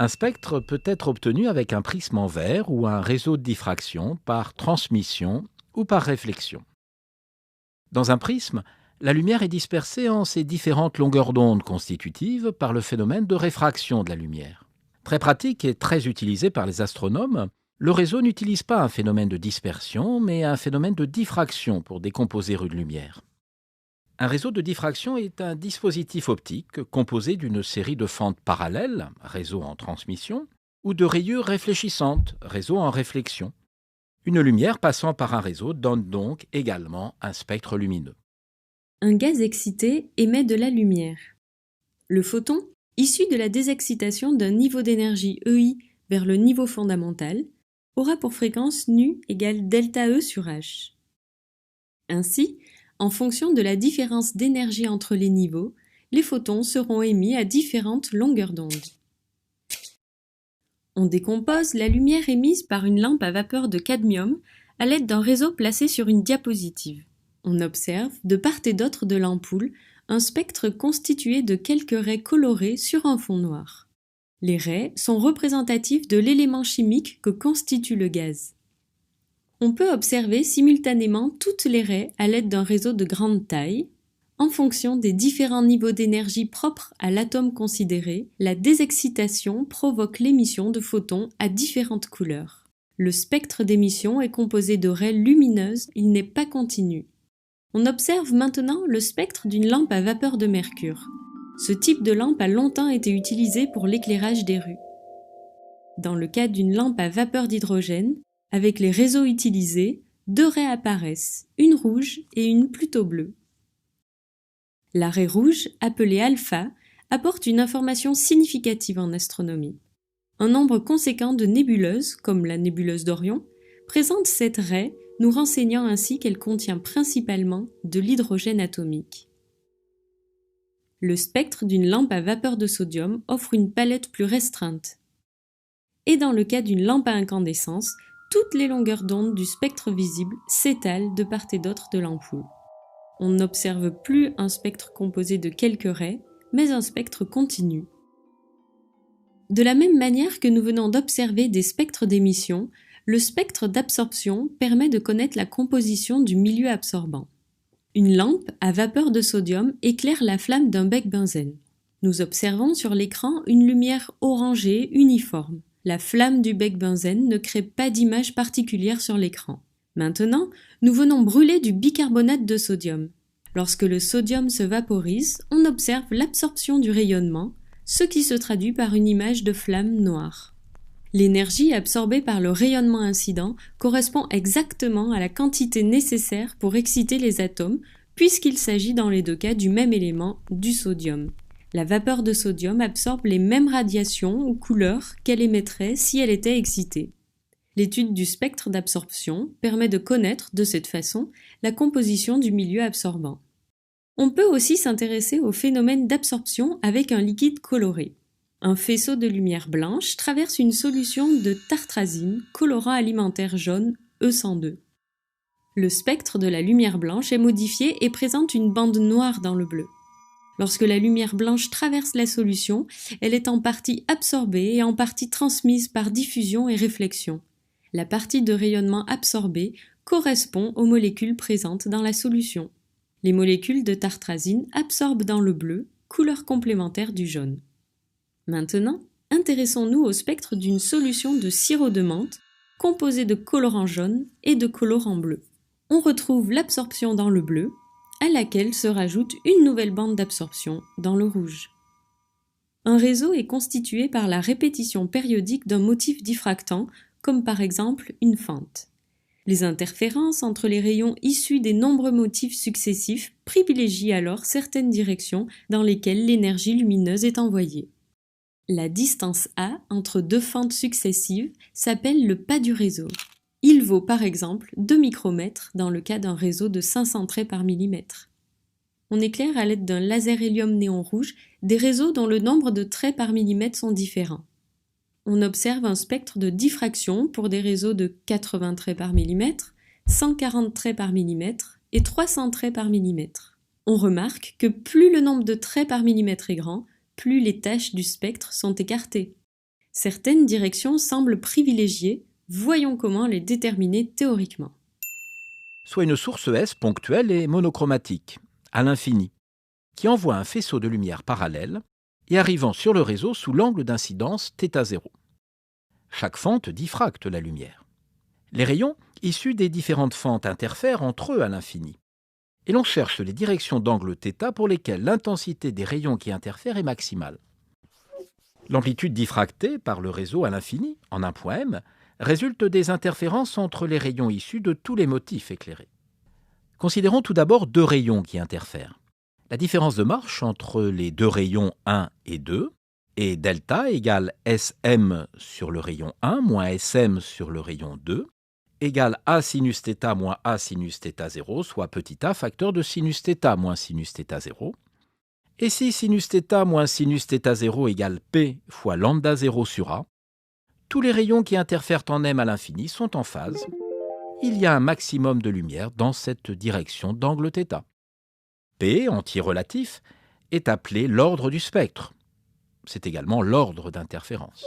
Un spectre peut être obtenu avec un prisme en verre ou un réseau de diffraction par transmission ou par réflexion. Dans un prisme, la lumière est dispersée en ses différentes longueurs d'onde constitutives par le phénomène de réfraction de la lumière. Très pratique et très utilisé par les astronomes, le réseau n'utilise pas un phénomène de dispersion, mais un phénomène de diffraction pour décomposer une lumière. Un réseau de diffraction est un dispositif optique composé d'une série de fentes parallèles, réseau en transmission, ou de rayures réfléchissantes, réseau en réflexion. Une lumière passant par un réseau donne donc également un spectre lumineux. Un gaz excité émet de la lumière. Le photon, issu de la désexcitation d'un niveau d'énergie EI vers le niveau fondamental, aura pour fréquence nu égale delta E sur H. Ainsi, en fonction de la différence d'énergie entre les niveaux, les photons seront émis à différentes longueurs d'onde. On décompose la lumière émise par une lampe à vapeur de cadmium à l'aide d'un réseau placé sur une diapositive. On observe, de part et d'autre de l'ampoule, un spectre constitué de quelques raies colorées sur un fond noir. Les raies sont représentatives de l'élément chimique que constitue le gaz. On peut observer simultanément toutes les raies à l'aide d'un réseau de grande taille. En fonction des différents niveaux d'énergie propres à l'atome considéré, la désexcitation provoque l'émission de photons à différentes couleurs. Le spectre d'émission est composé de raies lumineuses, il n'est pas continu. On observe maintenant le spectre d'une lampe à vapeur de mercure. Ce type de lampe a longtemps été utilisé pour l'éclairage des rues. Dans le cas d'une lampe à vapeur d'hydrogène, avec les réseaux utilisés, deux raies apparaissent, une rouge et une plutôt bleue. La raie rouge, appelée alpha, apporte une information significative en astronomie. Un nombre conséquent de nébuleuses, comme la nébuleuse d'Orion, présente cette raie, nous renseignant ainsi qu'elle contient principalement de l'hydrogène atomique. Le spectre d'une lampe à vapeur de sodium offre une palette plus restreinte. Et dans le cas d'une lampe à incandescence, toutes les longueurs d'onde du spectre visible s'étalent de part et d'autre de l'ampoule. On n'observe plus un spectre composé de quelques raies, mais un spectre continu. De la même manière que nous venons d'observer des spectres d'émission, le spectre d'absorption permet de connaître la composition du milieu absorbant. Une lampe à vapeur de sodium éclaire la flamme d'un bec benzène. Nous observons sur l'écran une lumière orangée uniforme. La flamme du bec benzène ne crée pas d'image particulière sur l'écran. Maintenant, nous venons brûler du bicarbonate de sodium. Lorsque le sodium se vaporise, on observe l'absorption du rayonnement, ce qui se traduit par une image de flamme noire. L'énergie absorbée par le rayonnement incident correspond exactement à la quantité nécessaire pour exciter les atomes, puisqu'il s'agit dans les deux cas du même élément, du sodium. La vapeur de sodium absorbe les mêmes radiations ou couleurs qu'elle émettrait si elle était excitée. L'étude du spectre d'absorption permet de connaître, de cette façon, la composition du milieu absorbant. On peut aussi s'intéresser au phénomène d'absorption avec un liquide coloré. Un faisceau de lumière blanche traverse une solution de tartrazine, colorant alimentaire jaune E102. Le spectre de la lumière blanche est modifié et présente une bande noire dans le bleu. Lorsque la lumière blanche traverse la solution, elle est en partie absorbée et en partie transmise par diffusion et réflexion. La partie de rayonnement absorbée correspond aux molécules présentes dans la solution. Les molécules de tartrazine absorbent dans le bleu, couleur complémentaire du jaune. Maintenant, intéressons-nous au spectre d'une solution de sirop de menthe composée de colorant jaune et de colorant bleu. On retrouve l'absorption dans le bleu, à laquelle se rajoute une nouvelle bande d'absorption dans le rouge. Un réseau est constitué par la répétition périodique d'un motif diffractant, comme par exemple une fente. Les interférences entre les rayons issus des nombreux motifs successifs privilégient alors certaines directions dans lesquelles l'énergie lumineuse est envoyée. La distance A entre deux fentes successives s'appelle le pas du réseau. Il vaut par exemple 2 micromètres dans le cas d'un réseau de 500 traits par millimètre. On éclaire à l'aide d'un laser hélium-néon rouge des réseaux dont le nombre de traits par millimètre sont différents. On observe un spectre de diffraction pour des réseaux de 80 traits par millimètre, 140 traits par millimètre et 300 traits par millimètre. On remarque que plus le nombre de traits par millimètre est grand, plus les taches du spectre sont écartées. Certaines directions semblent privilégiées, voyons comment les déterminer théoriquement. Soit une source S ponctuelle et monochromatique, à l'infini, qui envoie un faisceau de lumière parallèle et arrivant sur le réseau sous l'angle d'incidence θ0. Chaque fente diffracte la lumière. Les rayons issus des différentes fentes interfèrent entre eux à l'infini, et l'on cherche les directions d'angle θ pour lesquelles l'intensité des rayons qui interfèrent est maximale. L'amplitude diffractée par le réseau à l'infini, en un point m, résulte des interférences entre les rayons issus de tous les motifs éclairés. Considérons tout d'abord deux rayons qui interfèrent. La différence de marche entre les deux rayons 1 et 2 est delta égale Sm sur le rayon 1 moins Sm sur le rayon 2 égale A sinus θ moins A sinus θ0, soit petit a facteur de sinus θ moins sinus θ0. Et si sinus θ moins sinus θ0 égale P fois lambda 0 sur A, tous les rayons qui interfèrent en m à l'infini sont en phase. Il y a un maximum de lumière dans cette direction d'angle θ. P, entier relatif, est appelé l'ordre du spectre. C'est également l'ordre d'interférence.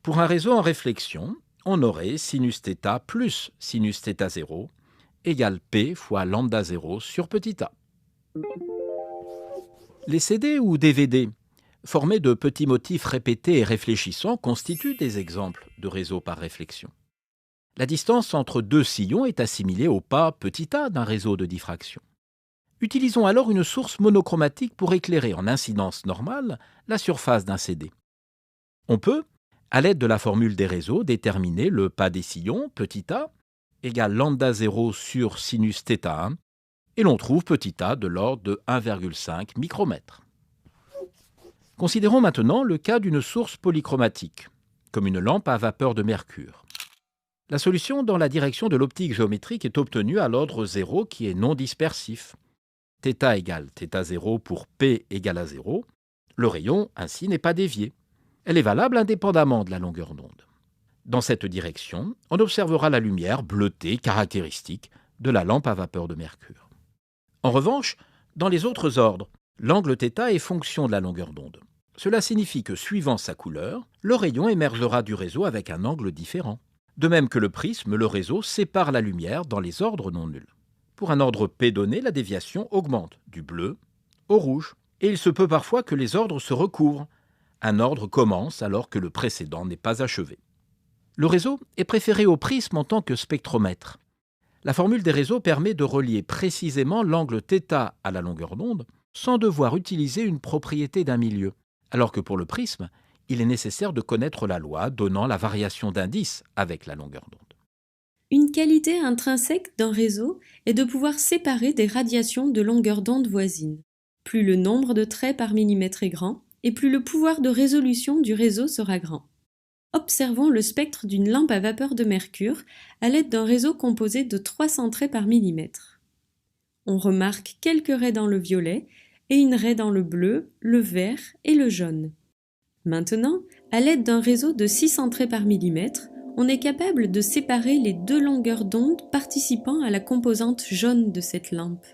Pour un réseau en réflexion, on aurait sinus θ plus sinus θ0 égale P fois lambda 0 sur petit a. Les CD ou DVD, formés de petits motifs répétés et réfléchissants, constituent des exemples de réseaux par réflexion. La distance entre deux sillons est assimilée au pas petit a d'un réseau de diffraction. Utilisons alors une source monochromatique pour éclairer en incidence normale la surface d'un CD. On peut, à l'aide de la formule des réseaux, déterminer le pas des sillons, petit a, égale lambda 0 sur sinus θ1, et l'on trouve petit a de l'ordre de 1,5 micromètre. Considérons maintenant le cas d'une source polychromatique, comme une lampe à vapeur de mercure. La solution dans la direction de l'optique géométrique est obtenue à l'ordre 0 qui est non dispersif. θ égale θ0 pour P égale à 0. Le rayon, ainsi, n'est pas dévié. Elle est valable indépendamment de la longueur d'onde. Dans cette direction, on observera la lumière bleutée caractéristique de la lampe à vapeur de mercure. En revanche, dans les autres ordres, l'angle θ est fonction de la longueur d'onde. Cela signifie que, suivant sa couleur, le rayon émergera du réseau avec un angle différent. De même que le prisme, le réseau sépare la lumière dans les ordres non nuls. Pour un ordre P donné, la déviation augmente du bleu au rouge. Et il se peut parfois que les ordres se recouvrent. Un ordre commence alors que le précédent n'est pas achevé. Le réseau est préféré au prisme en tant que spectromètre. La formule des réseaux permet de relier précisément l'angle θ à la longueur d'onde sans devoir utiliser une propriété d'un milieu, alors que pour le prisme, il est nécessaire de connaître la loi donnant la variation d'indice avec la longueur d'onde. Une qualité intrinsèque d'un réseau est de pouvoir séparer des radiations de longueur d'onde voisines. Plus le nombre de traits par millimètre est grand, et plus le pouvoir de résolution du réseau sera grand. Observons le spectre d'une lampe à vapeur de mercure à l'aide d'un réseau composé de 300 traits par millimètre. On remarque quelques raies dans le violet et une raie dans le bleu, le vert et le jaune. Maintenant, à l'aide d'un réseau de 600 traits par millimètre, on est capable de séparer les deux longueurs d'onde participant à la composante jaune de cette lampe.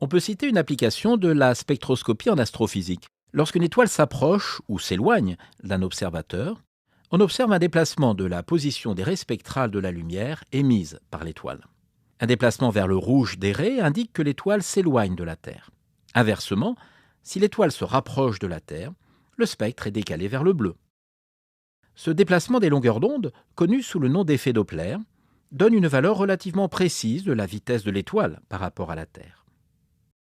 On peut citer une application de la spectroscopie en astrophysique. Lorsqu'une étoile s'approche ou s'éloigne d'un observateur, on observe un déplacement de la position des raies spectrales de la lumière émise par l'étoile. Un déplacement vers le rouge des raies indique que l'étoile s'éloigne de la Terre. Inversement, si l'étoile se rapproche de la Terre, le spectre est décalé vers le bleu. Ce déplacement des longueurs d'onde, connu sous le nom d'effet Doppler, donne une valeur relativement précise de la vitesse de l'étoile par rapport à la Terre.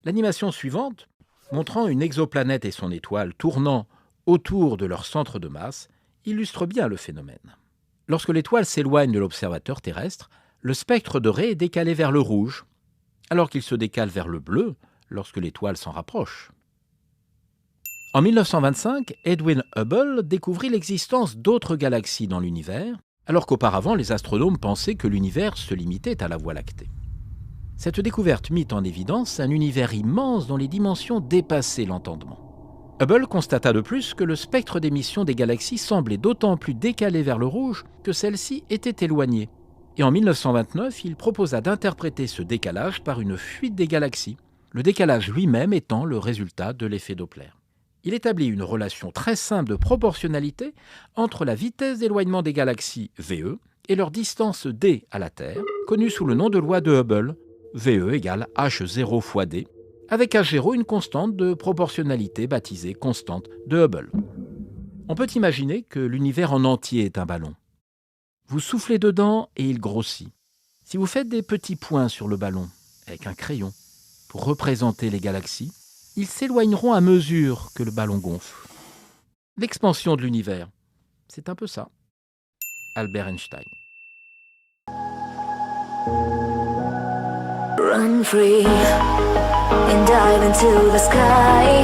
L'animation suivante, montrant une exoplanète et son étoile tournant autour de leur centre de masse, illustre bien le phénomène. Lorsque l'étoile s'éloigne de l'observateur terrestre, le spectre de raies est décalé vers le rouge, alors qu'il se décale vers le bleu lorsque l'étoile s'en rapproche. En 1925, Edwin Hubble découvrit l'existence d'autres galaxies dans l'univers, alors qu'auparavant les astronomes pensaient que l'univers se limitait à la Voie lactée. Cette découverte mit en évidence un univers immense dont les dimensions dépassaient l'entendement. Hubble constata de plus que le spectre d'émission des galaxies semblait d'autant plus décalé vers le rouge que celles-ci étaient éloignées. Et en 1929, il proposa d'interpréter ce décalage par une fuite des galaxies, le décalage lui-même étant le résultat de l'effet Doppler. Il établit une relation très simple de proportionnalité entre la vitesse d'éloignement des galaxies VE et leur distance d à la Terre, connue sous le nom de loi de Hubble, VE égale H0 fois d, avec H0 une constante de proportionnalité baptisée constante de Hubble. On peut imaginer que l'univers en entier est un ballon. Vous soufflez dedans et il grossit. Si vous faites des petits points sur le ballon avec un crayon pour représenter les galaxies, ils s'éloigneront à mesure que le ballon gonfle. L'expansion de l'univers, c'est un peu ça. Albert Einstein. Run free and dive into the sky.